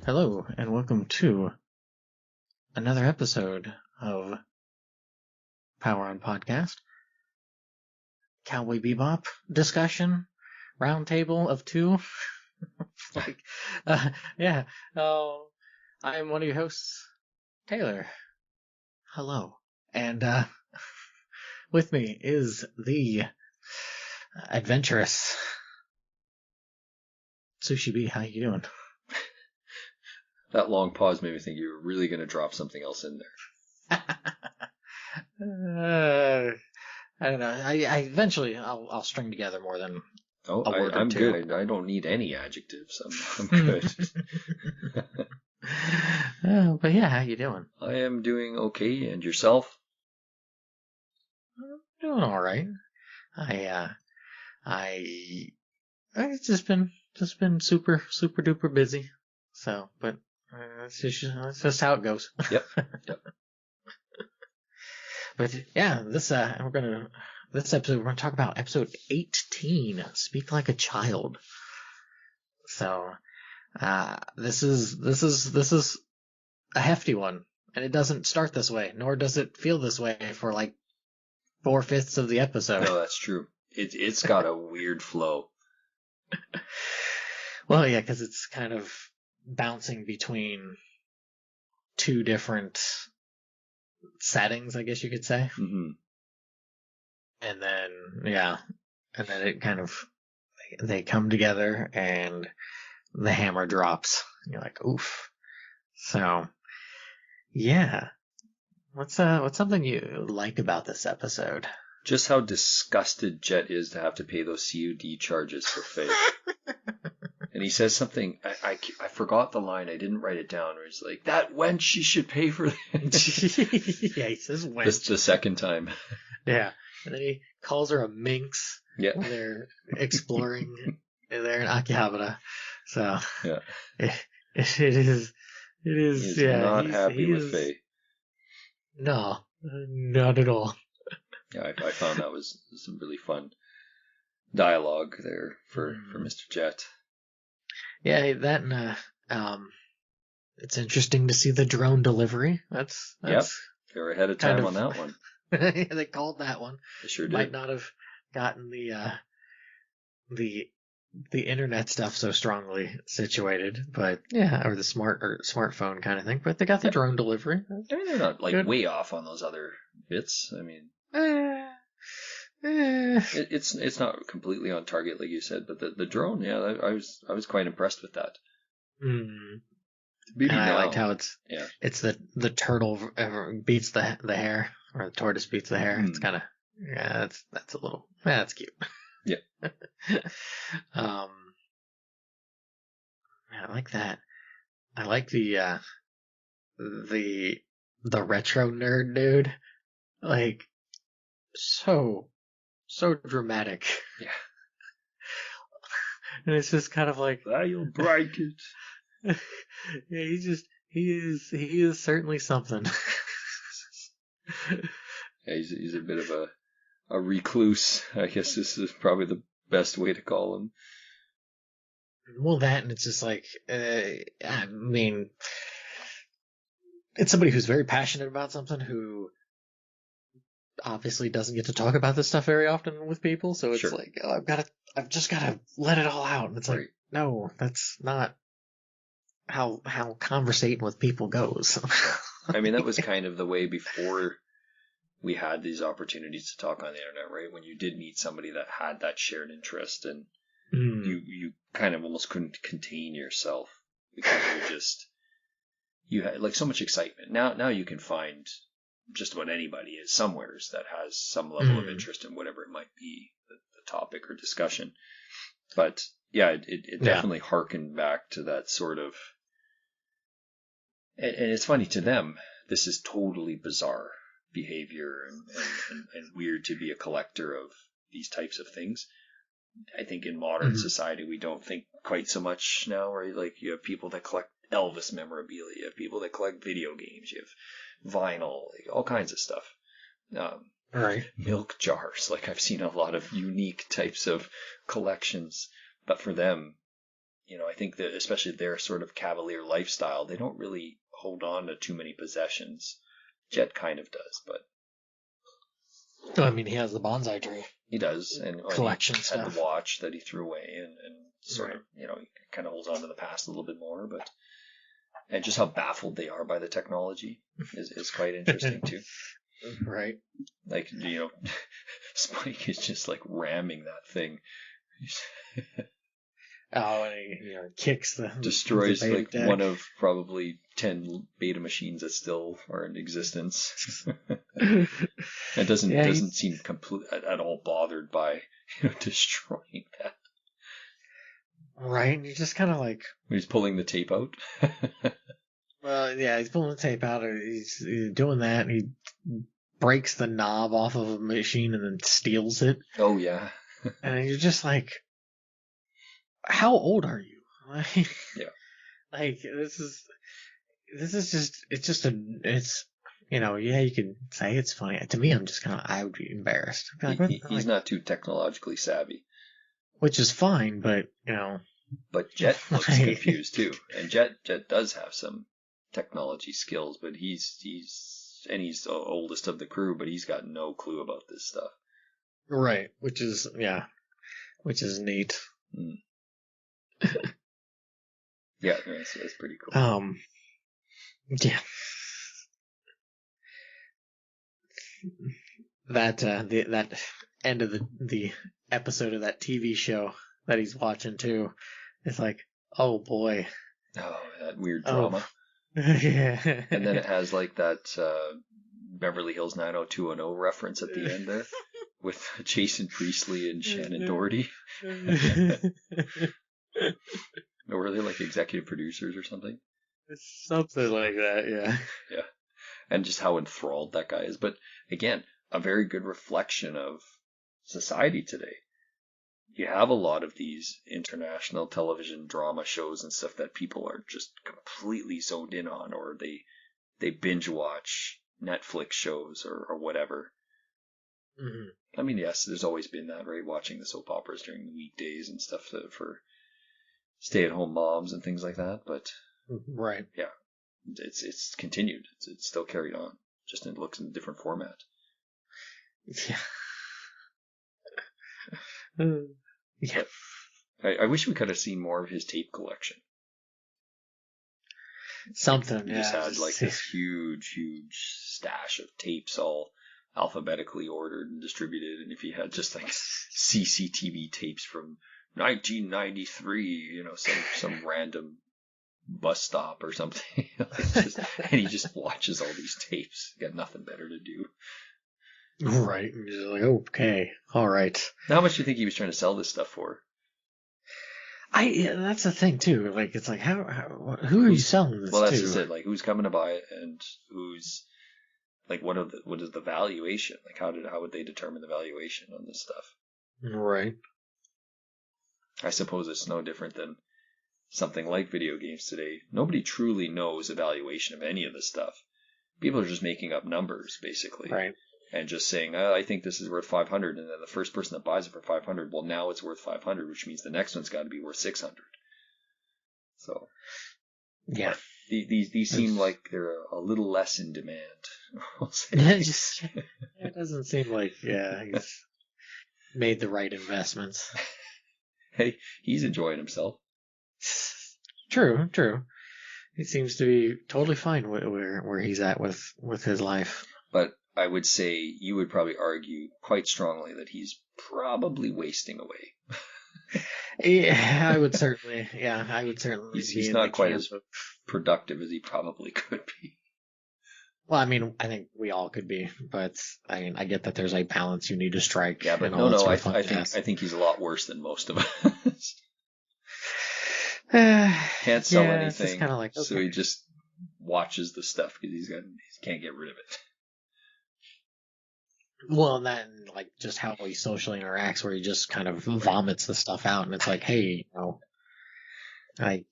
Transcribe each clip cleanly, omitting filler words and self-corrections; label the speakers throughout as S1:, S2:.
S1: Hello, and welcome to another episode of Power On Podcast. Cowboy Bebop discussion, roundtable of two. like, yeah. I am one of your hosts, Taylor. Hello. And, with me is the adventurous Sushi B. How you doing?
S2: That long pause made me think you were really going to drop something else in there.
S1: I don't know. I eventually I'll string together more than
S2: Oh,
S1: a word or
S2: I'm
S1: two.
S2: good. I don't need any adjectives. I'm good.
S1: But yeah, how you doing?
S2: I am doing okay. And yourself?
S1: Doing all right. It's just been super duper busy. So, but that's just how it goes.
S2: Yep.
S1: But yeah, this episode we're gonna talk about episode 18, Speak Like a Child. So, this is a hefty one, and it doesn't start this way, nor does it feel this way for like 4/5 of the episode.
S2: No, that's true. It's got a weird flow.
S1: Well, yeah, because it's kind of bouncing between two different settings, I guess you could say.
S2: Mm-hmm.
S1: And then it kind of they come together and the hammer drops. You're like, oof. So, yeah. What's something you like about this episode?
S2: Just how disgusted Jet is to have to pay those COD charges for Faye. And he says something, I forgot the line, I didn't write it down, where he's like, that wench, she should pay for that.
S1: Yeah, he says wench.
S2: This is the second time.
S1: Yeah. And then he calls her a minx
S2: Yeah.
S1: when they're exploring there in Akihabara. So,
S2: yeah.
S1: It is,
S2: He's
S1: yeah.
S2: not happy with Faye.
S1: No, not at all.
S2: Yeah, I found that was some really fun dialogue there for Mr. Jet.
S1: Yeah, that and it's interesting to see the drone delivery. That's
S2: yep. They were ahead of time on that one.
S1: They called that one.
S2: They sure did.
S1: Might not have gotten the internet stuff so strongly situated, but yeah, or the smartphone kind of thing. But they got the drone delivery.
S2: I mean, they're not like way off on those other bits. I mean, it's not completely on target, like you said, but the drone, yeah, I was quite impressed with that.
S1: And I liked how it's the turtle beats the hare, or the tortoise beats the hare. It's kind of that's a little that's cute.
S2: Yeah.
S1: I like that. I like the retro nerd dude. Like so dramatic.
S2: Yeah.
S1: And it's just kind of like
S2: you'll break it.
S1: Yeah, he is certainly something.
S2: Yeah, he's a bit of a recluse. I guess this is probably the best way to call him.
S1: Well, that, and it's just like, I mean, it's somebody who's very passionate about something who obviously doesn't get to talk about this stuff very often with people. So it's like, oh, I've just gotta let it all out. And it's like, no, that's not how conversating with people goes.
S2: I mean, that was kind of the way before we had these opportunities to talk on the internet, right? When you did meet somebody that had that shared interest, and you kind of almost couldn't contain yourself because you had like so much excitement. Now you can find just about anybody somewheres that has some level of interest in whatever it might be, the topic or discussion. But yeah, it definitely harkened back to that sort of, and it's funny to them, this is totally bizarre behavior and weird to be a collector of these types of things. I think in modern society we don't think quite so much now, right? Like you have people that collect Elvis memorabilia, you have people that collect video games, you have vinyl, like all kinds of stuff.
S1: Right.
S2: Milk jars, like I've seen a lot of unique types of collections, but for them I think that especially their sort of cavalier lifestyle, they don't really hold on to too many possessions. Jet kind of does, but
S1: I mean, he has the bonsai tree
S2: he does, and
S1: collection
S2: he had
S1: stuff.
S2: the watch that he threw away, and sort
S1: Right.
S2: of, he kind of holds on to the past a little bit more, but and just how baffled they are by the technology is quite interesting too.
S1: Right.
S2: Like, Spike is just like ramming that thing.
S1: Oh, and he kicks the
S2: Destroys
S1: beta
S2: like
S1: deck.
S2: one of probably 10 beta machines that still are in existence. It doesn't seem complete at all bothered by destroying that.
S1: Right. You're just kind of like,
S2: He's pulling the tape out.
S1: well, yeah, he's pulling the tape out. Or he's doing that. And he breaks the knob off of a machine and then steals it.
S2: Oh yeah.
S1: And you're just like, how old are you? Like,
S2: Yeah.
S1: Like this is just it's yeah, you could say it's funny. To me, I'm just kind of, I would be embarrassed. I'd be like,
S2: He's not too technologically savvy.
S1: Which is fine, but
S2: But Jet looks
S1: like,
S2: confused too, and Jet does have some technology skills, but he's the oldest of the crew, but he's got no clue about this stuff.
S1: right, which is neat.
S2: Mm. Yeah, that's pretty cool.
S1: Yeah, that that end of the episode of that TV show that he's watching too, it's like, oh boy,
S2: Oh, that weird drama.
S1: Yeah.
S2: And then it has like that Beverly Hills 90210 reference at the end there with Jason Priestley and Shannon Doherty. Or were they like executive producers or something?
S1: Something like that, yeah.
S2: Yeah. And just how enthralled that guy is. But again, a very good reflection of society today. You have a lot of these international television drama shows and stuff that people are just completely zoned in on, or they binge watch Netflix shows or whatever.
S1: Mm-hmm.
S2: I mean, yes, there's always been that, right? Watching the soap operas during the weekdays and stuff for stay-at-home moms and things like that. But
S1: right,
S2: yeah, it's continued. It's still carried on. Just it looks in a different format.
S1: yeah. Yeah.
S2: I wish we could have seen more of his tape collection.
S1: Something,
S2: He
S1: yeah.
S2: just had like this huge stash of tapes all alphabetically ordered and distributed. And if he had just like CCTV tapes from 1993, some random bus stop or something, and he just watches all these tapes. Got nothing better to do.
S1: Right. And you're like, okay, all right.
S2: How much do you think he was trying to sell this stuff for?
S1: That's the thing too. Like, it's like, who are you selling this to?
S2: Well, that's just it. Like, who's coming to buy it, and who's like, what is the valuation? Like, how would they determine the valuation on this stuff?
S1: Right.
S2: I suppose it's no different than something like video games today. Nobody truly knows the valuation of any of this stuff. People are just making up numbers, basically.
S1: Right.
S2: And just saying, I think this is worth 500, and then the first person that buys it for 500, well, now it's worth 500, which means the next one's got to be worth 600. So,
S1: yeah,
S2: these seem like they're a little less in demand.
S1: It doesn't seem like he's made the right investments.
S2: Hey, he's enjoying himself.
S1: True. He seems to be totally fine where he's at with his life.
S2: But I would say you would probably argue quite strongly that he's probably wasting away.
S1: Yeah, I would certainly.
S2: He's not quite as productive as he probably could be.
S1: Well, I mean, I think we all could be, but I get that there's a balance you need to strike.
S2: Yeah, but I think he's a lot worse than most of us. Can't sell anything, like, okay. So he just watches the stuff because he can't get rid of it.
S1: Well, and then like just how he socially interacts, where he just kind of vomits the stuff out, and it's like, hey, I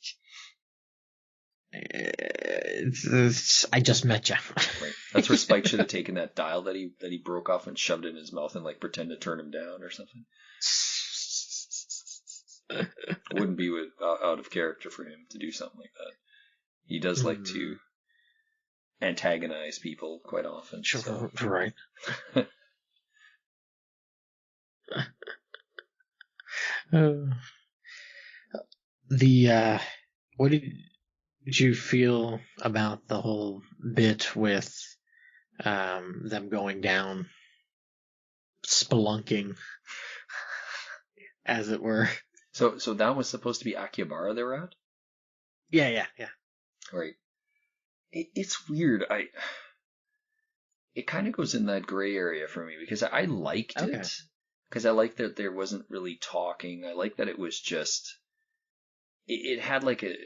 S1: just met you.
S2: Right. That's where Spike should have taken that dial that he broke off and shoved it in his mouth and like pretend to turn him down or something. It wouldn't be out of character for him to do something like that. He does like to antagonize people quite often.
S1: Sure,
S2: So.
S1: right. What did you feel about the whole bit with them going down, spelunking, as it were?
S2: So that was supposed to be Akihabara they were at?
S1: Yeah.
S2: Right. It's weird. It kind of goes in that gray area for me because I liked it. Because I liked that there wasn't really talking. I liked that it was just. It had like it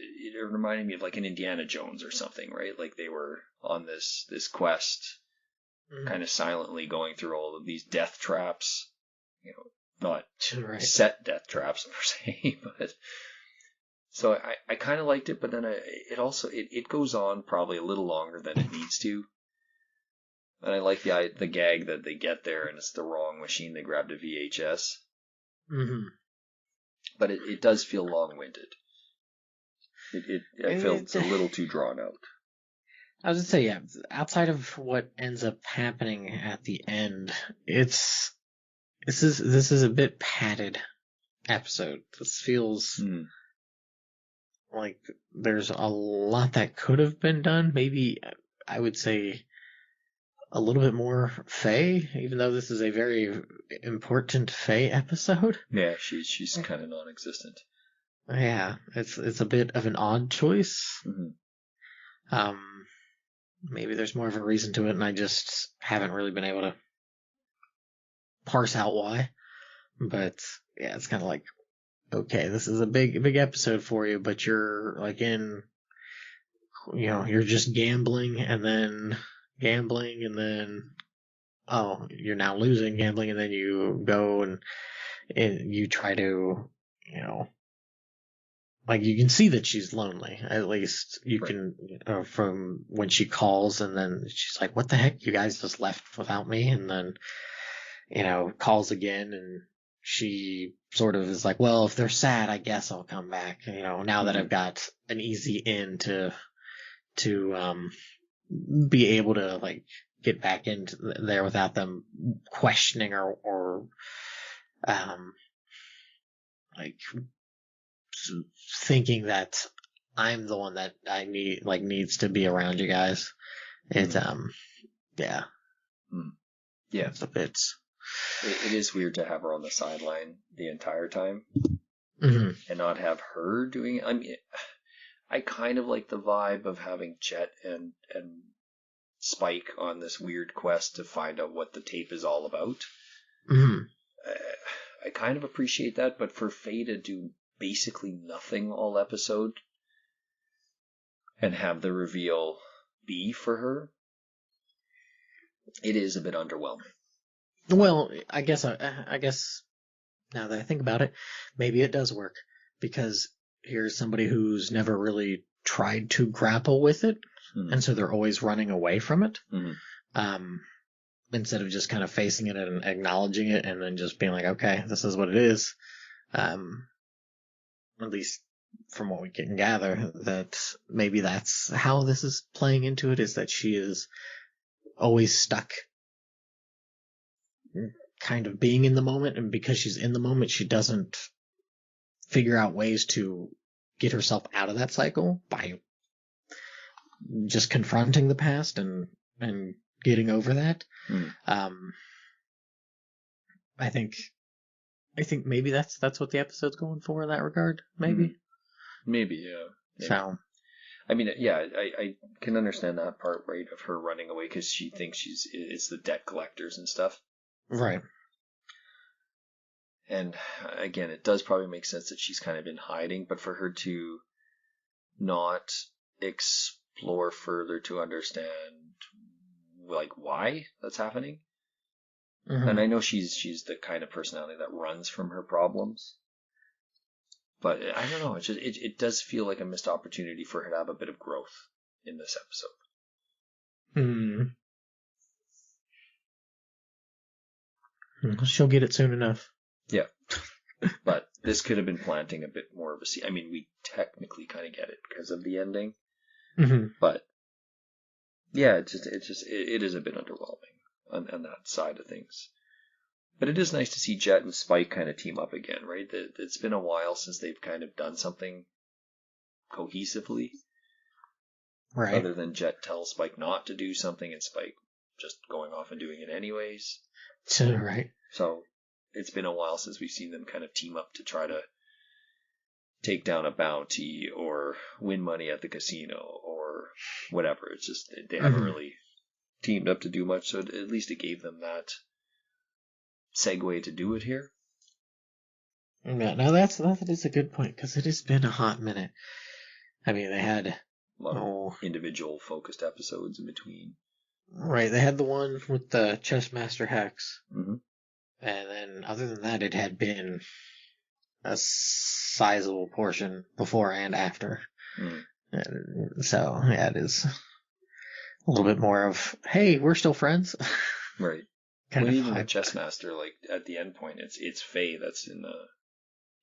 S2: reminded me of like an Indiana Jones or something, right? Like they were on this quest, kind of silently going through all of these death traps. Not set death traps per se, but. So I kind of liked it, but then it goes on probably a little longer than it needs to. And I like the gag that they get there and it's the wrong machine. They grabbed a VHS.
S1: Mm-hmm.
S2: But it does feel long-winded. I felt it's a little too drawn out.
S1: I was gonna say, yeah, outside of what ends up happening at the end, this is a bit padded episode. This feels like there's a lot that could have been done. Maybe I would say a little bit more Faye, even though this is a very important Faye episode.
S2: Yeah, she's kind of non-existent.
S1: Yeah, it's a bit of an odd choice.
S2: Mm-hmm.
S1: Maybe there's more of a reason to it, and I just haven't really been able to parse out why. But yeah, it's kind of like, okay, this is a big episode for you, but you're like you're just gambling, and then oh, you're now losing gambling, and then you go and you try to, like you can see that she's lonely. At least you can, from when she calls, and then she's like, "What the heck? You guys just left without me?" And then, calls again, and she sort of is like, "Well, if they're sad, I guess I'll come back." Now that I've got an easy in to be able to like get back into there without them questioning or like thinking that I'm the one that I needs to be around you guys. It's yeah.
S2: Yeah.
S1: It's a bit.
S2: It is weird to have her on the sideline the entire time
S1: and
S2: not have her doing it. I mean, I kind of like the vibe of having Jet and Spike on this weird quest to find out what the tape is all about. I kind of appreciate that, but for Faye to do basically nothing all episode and have the reveal be for her, it is a bit underwhelming.
S1: Well, I guess now that I think about it, maybe it does work because here's somebody who's never really tried to grapple with it, and so they're always running away from it. Instead of just kind of facing it and acknowledging it and then just being like, okay, this is what it is. At least from what we can gather, that maybe that's how this is playing into it, is that she is always stuck kind of being in the moment, and because she's in the moment, she doesn't figure out ways to get herself out of that cycle by just confronting the past and getting over that. I think maybe that's what the episode's going for in that regard. Maybe,
S2: yeah. Maybe.
S1: So,
S2: I mean, yeah, I can understand that part, right, of her running away because she thinks it's the debt collectors and stuff.
S1: Right.
S2: And again, it does probably make sense that she's kind of in hiding, but for her to not explore further to understand, like, why that's happening. And I know she's the kind of personality that runs from her problems. But I don't know. It does feel like a missed opportunity for her to have a bit of growth in this episode.
S1: She'll get it soon enough.
S2: Yeah, but this could have been planting a bit more of a seed. I mean, we technically kind of get it because of the ending, but yeah, it is a bit underwhelming on that side of things. But it is nice to see Jet and Spike kind of team up again, right? It's been a while since they've kind of done something cohesively.
S1: Right.
S2: Other than Jet tells Spike not to do something and Spike just going off and doing it anyways.
S1: Right.
S2: So it's been a while since we've seen them kind of team up to try to take down a bounty or win money at the casino or whatever. It's just they haven't really teamed up to do much, so at least it gave them that segue to do it here.
S1: Yeah, no, that is a good point, because it has been a hot minute. I mean, they had
S2: a lot of individual focused episodes in between.
S1: Right, they had the one with the Chessmaster Hex,
S2: mm-hmm.
S1: And then other than that, it had been a sizable portion before and after. And so yeah, it is a little bit more of, hey, we're still friends.
S2: Right. Well, even with Chessmaster, like at the end point, it's Faye that's in the,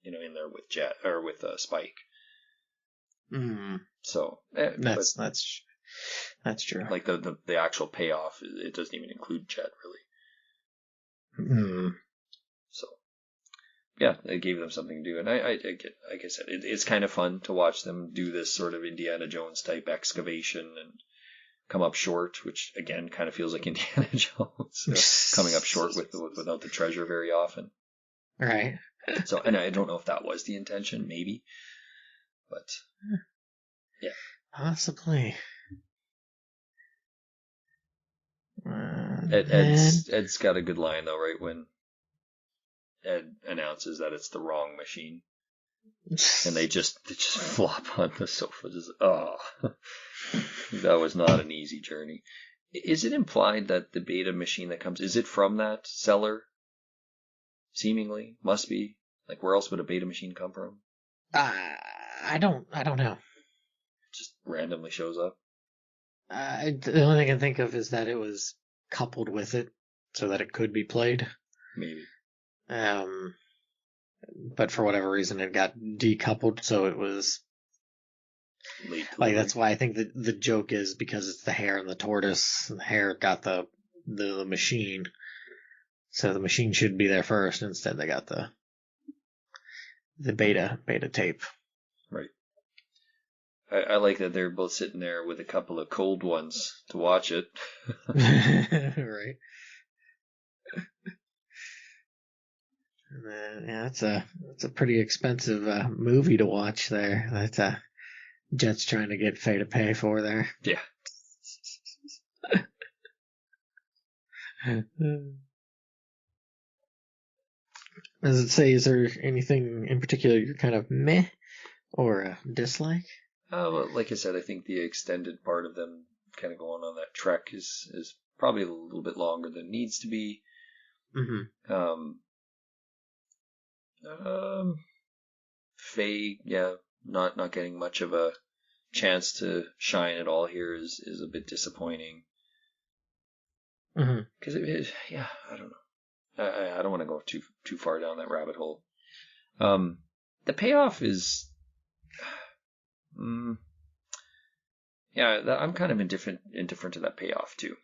S2: in there with Jet or with Spike. So
S1: that's true.
S2: Like the actual payoff, it doesn't even include Jet really. So yeah, it gave them something to do, and I get, like I said, it's kind of fun to watch them do this sort of Indiana Jones type excavation and come up short, which again kind of feels like Indiana Jones coming up short without the treasure very often.
S1: Right.
S2: So, and I don't know if that was the intention, maybe, but yeah,
S1: possibly.
S2: Ed's got a good line though, right when Ed announces that it's the wrong machine. And they just flop on the sofa. That was not an easy journey. Is it implied that the beta machine that comes, is it from that cellar? Seemingly, must be. Like, where else would a beta machine come from?
S1: I don't know.
S2: Just randomly shows up.
S1: The only thing I can think of is that it was coupled with it so that it could be played.
S2: Maybe.
S1: But for whatever reason, it got decoupled, so it was
S2: late.
S1: Like, that's why I think that the joke is because it's the hare and the tortoise. And the hare got the machine, so the machine should be there first. Instead, they got the beta tape.
S2: Right. I like that they're both sitting there with a couple of cold ones to watch it.
S1: Right. And then, yeah, it's a pretty expensive movie to watch there. That Jet's trying to get Faye to pay for there.
S2: Yeah.
S1: Does it say, is there anything in particular you're kind of meh or dislike?
S2: Well, like I said, I think the extended part of them kind of going on that trek is probably a little bit longer than it needs to be. Faye, yeah, not getting much of a chance to shine at all here is a bit disappointing. Because yeah, I don't know. I don't want to go too far down that rabbit hole. The payoff is, yeah, I'm kind of indifferent to that payoff too.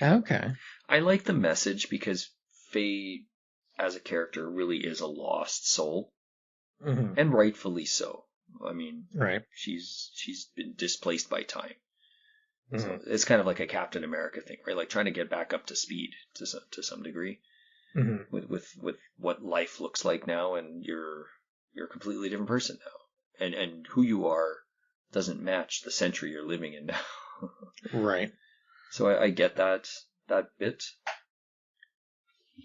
S1: Okay.
S2: I like the message because Faye, as a character, really is a lost soul, and rightfully so. I mean,
S1: right.
S2: She's been displaced by time. So it's kind of like a Captain America thing, right? Like trying to get back up to speed to some degree with what life looks like now, and you're a completely different person now, and who you are doesn't match the century you're living in now.
S1: Right.
S2: So I get that bit,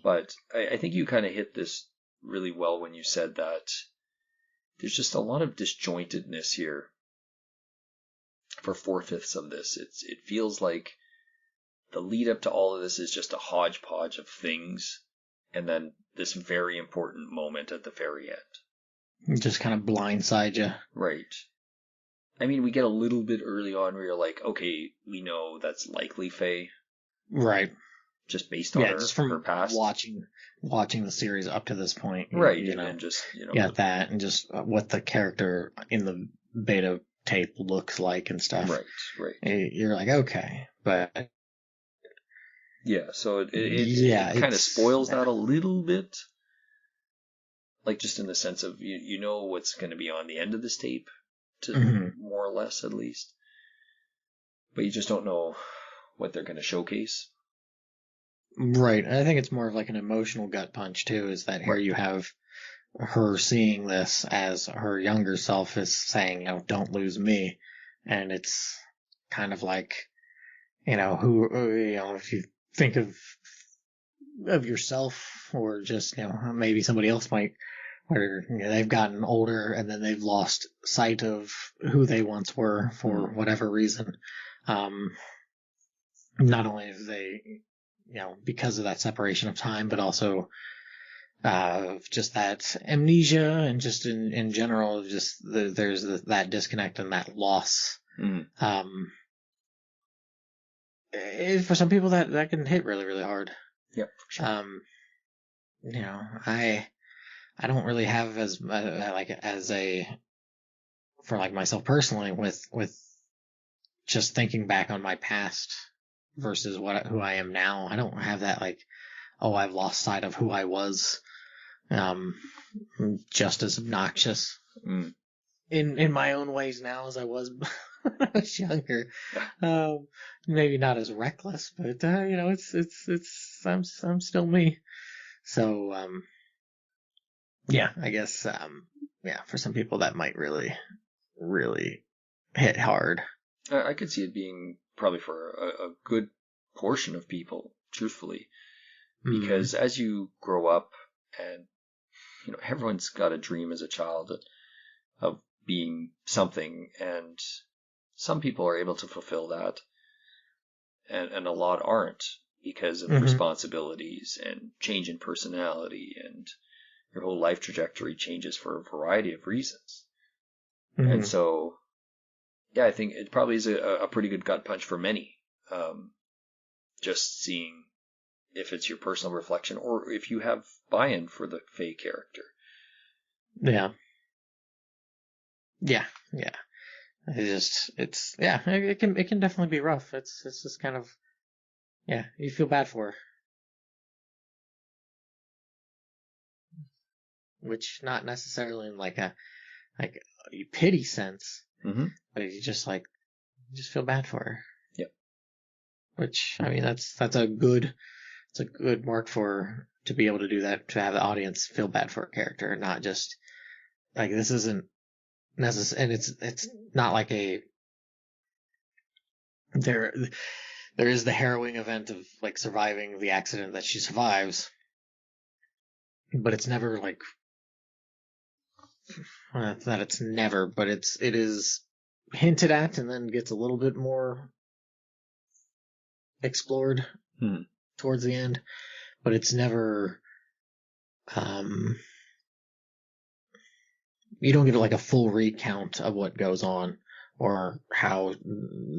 S2: but I think you kind of hit this really well when you said that there's just a lot of disjointedness here. For 4/5 of this, it feels like the lead up to all of this is just a hodgepodge of things, and then this very important moment at the very end.
S1: Just kind of blindside you.
S2: Right. I mean, we get a little bit early on where you're like, okay, we know that's likely Faye.
S1: Right.
S2: just based on
S1: just
S2: her
S1: from
S2: past.
S1: watching the series up to this point,
S2: Right,
S1: you know,
S2: and just, you know,
S1: that and just what the character in the beta tape looks like and stuff.
S2: right.
S1: You're like, okay, but
S2: yeah, so it kind of spoils that a little bit, like just in the sense of you know what's going to be on the end of this tape, to more or less at least, but you just don't know what they're going to showcase.
S1: Right, and I think it's more of like an emotional gut punch too. Is that here you have her seeing this as her younger self is saying, you know, don't lose me. And it's kind of like, you know, if you think of yourself or just, you know, maybe somebody else might, where you know, they've gotten older and then they've lost sight of who they once were for whatever reason. Not only have they, you know, because of that separation of time, but also just that amnesia and just in general, just there's that disconnect and that loss. For some people that can hit really, really hard.
S2: Yep. Sure.
S1: You know, I don't really have as like as a for like myself personally with just thinking back on my past versus who I am now. I don't have that like, oh, I've lost sight of who I was. Just as obnoxious in my own ways now as I was when I was younger. Maybe not as reckless, but you know, I'm still me. So yeah, I guess for some people that might really really hit hard.
S2: I could see it being probably for a good portion of people, truthfully, because as you grow up and you know, everyone's got a dream as a child of being something, and some people are able to fulfill that, and a lot aren't because of responsibilities and change in personality, and your whole life trajectory changes for a variety of reasons. And so, yeah, I think it probably is a pretty good gut punch for many. Just seeing if it's your personal reflection or if you have buy-in for the Faye character.
S1: Yeah. It can definitely be rough. It's just kind of, you feel bad for her. Which not necessarily in like a pity sense, but you just feel bad for her.
S2: Yep.
S1: Which, I mean, that's a good mark for to be able to do that, to have the audience feel bad for a character, not just like this isn't necessary, and it's not like there is the harrowing event of like surviving the accident that she survives, but it's never like that it's never, but it is hinted at and then gets a little bit more explored towards the end, but it's never you don't get like a full recount of what goes on or how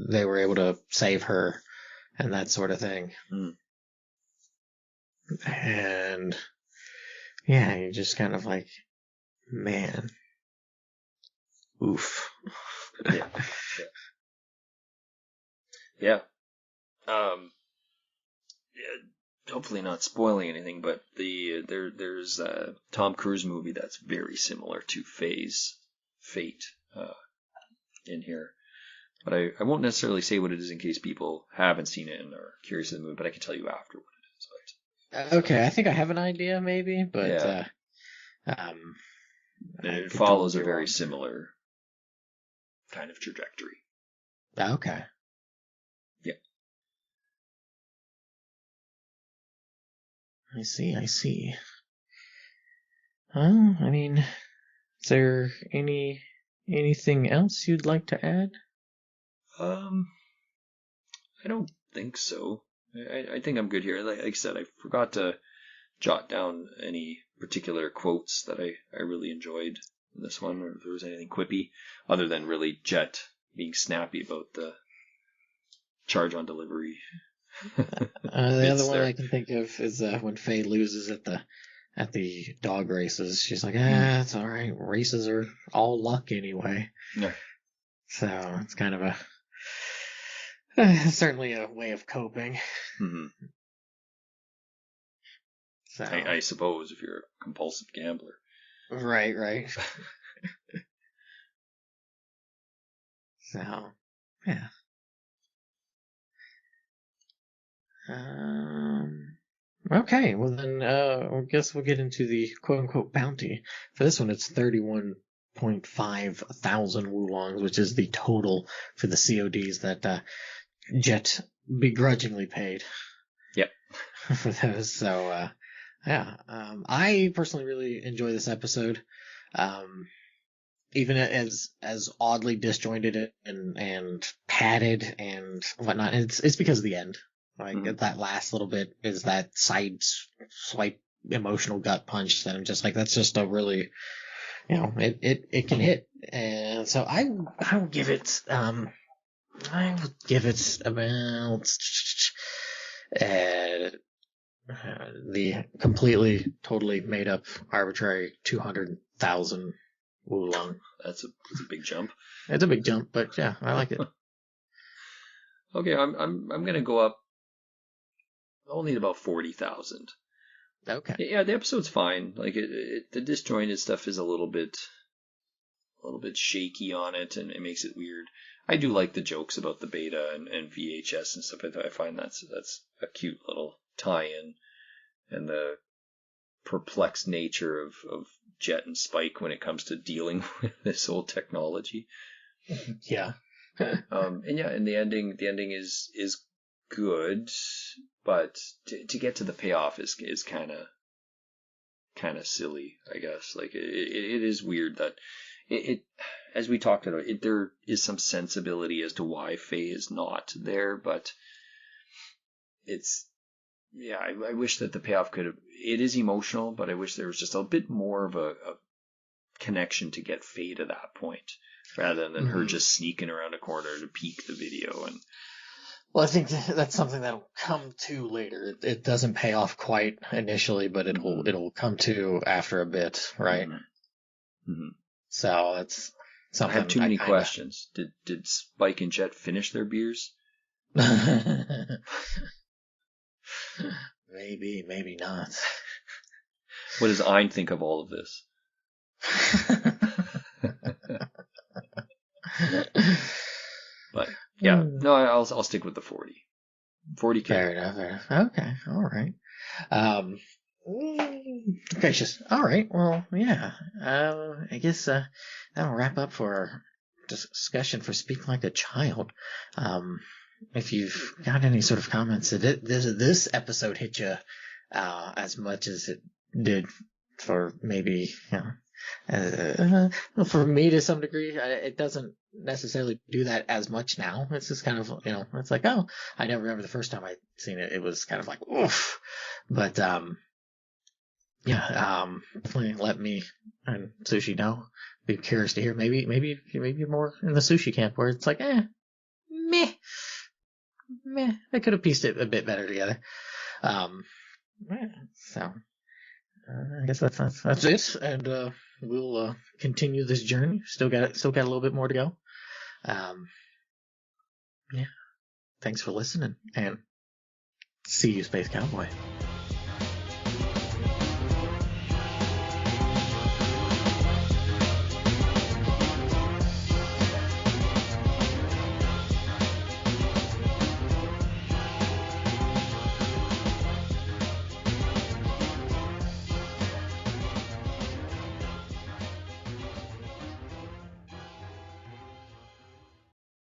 S1: they were able to save her and that sort of thing. And yeah, you're just kind of like, man, oof.
S2: Yeah. Hopefully not spoiling anything, but there's a Tom Cruise movie that's very similar to Faye's fate in here. But I won't necessarily say what it is in case people haven't seen it and are curious of the movie, but I can tell you after what it is.
S1: Okay, I think I have an idea maybe, but
S2: it follows a very similar kind of trajectory.
S1: Okay.
S2: Yeah.
S1: I see. Well, I mean, is there anything else you'd like to add?
S2: I don't think so. I think I'm good here. Like I said, I forgot to jot down any particular quotes that I really enjoyed in this one, or if there was anything quippy, other than really Jet being snappy about the charge on delivery.
S1: The other
S2: It's
S1: one
S2: there.
S1: I can think of is when Faye loses at the dog races. She's like,
S2: Mm.
S1: it's all right. Races are all luck anyway.
S2: Yeah.
S1: So it's kind of certainly a way of coping.
S2: Hmm.
S1: So
S2: I suppose if you're a compulsive gambler.
S1: right. So yeah. Okay, well then, I guess we'll get into the quote-unquote bounty. For this one, it's 31.5 thousand wulongs, which is the total for the CODs that Jet begrudgingly paid
S2: Yep.
S1: for those. So, yeah, I personally really enjoy this episode. Um, Even as oddly disjointed and padded and whatnot, it's because of the end. Like
S2: Hmm.
S1: that last little bit is that side swipe emotional gut punch that I'm just like, that's just a really, it can hit. And so I will give it about uh, the completely totally made up arbitrary 200,000 Wulong.
S2: That's a big jump.
S1: It's a big jump, but yeah, I like it.
S2: Okay, I'm gonna go up. I'll need about 40,000.
S1: Okay.
S2: Yeah, the episode's fine. Like the disjointed stuff is a little bit shaky on it, and it makes it weird. I do like the jokes about the beta and VHS and stuff. I find that's a cute little tie-in, and the perplexed nature of Jet and Spike when it comes to dealing with this old technology.
S1: Yeah.
S2: And yeah, and the ending is good, but to get to the payoff is kind of silly, I guess. Like it is weird that it as we talked about it, there is some sensibility as to why Faye is not there, but it's yeah, I wish that the payoff could have. It is emotional, but I wish there was just a bit more of a connection to get Faye to that point, rather than her just sneaking around a corner to peek the video. And
S1: Well, I think that's something that'll come to later. It doesn't pay off quite initially, but
S2: Mhm.
S1: it'll come to after a bit, right?
S2: Mhm. Mhm.
S1: So that's
S2: I have
S1: something
S2: too
S1: I
S2: many
S1: kind of.
S2: questions. Did Spike and Jet finish their beers?
S1: Maybe not.
S2: What does Ein think of all of this? But yeah, no, I'll stick with the 40. 40K.
S1: Fair enough. Okay. All right. Um, gracious. All right. Well, yeah. I guess that'll wrap up for our discussion for Speak Like a Child. If you've got any sort of comments, did this episode hit you as much as it did for maybe, for me to some degree? It doesn't necessarily do that as much now. It's just kind of, it's like, oh, I never remember the first time I seen it. It was kind of like, oof. But yeah, definitely let me and Sushi know. Be curious to hear. Maybe you're more in the Sushi camp where it's like, meh, meh. I could have pieced it a bit better together. Um, yeah, so I guess that's it, and we'll continue this journey. Still got a little bit more to go. Um, yeah. Thanks for listening, and see you, Space Cowboy.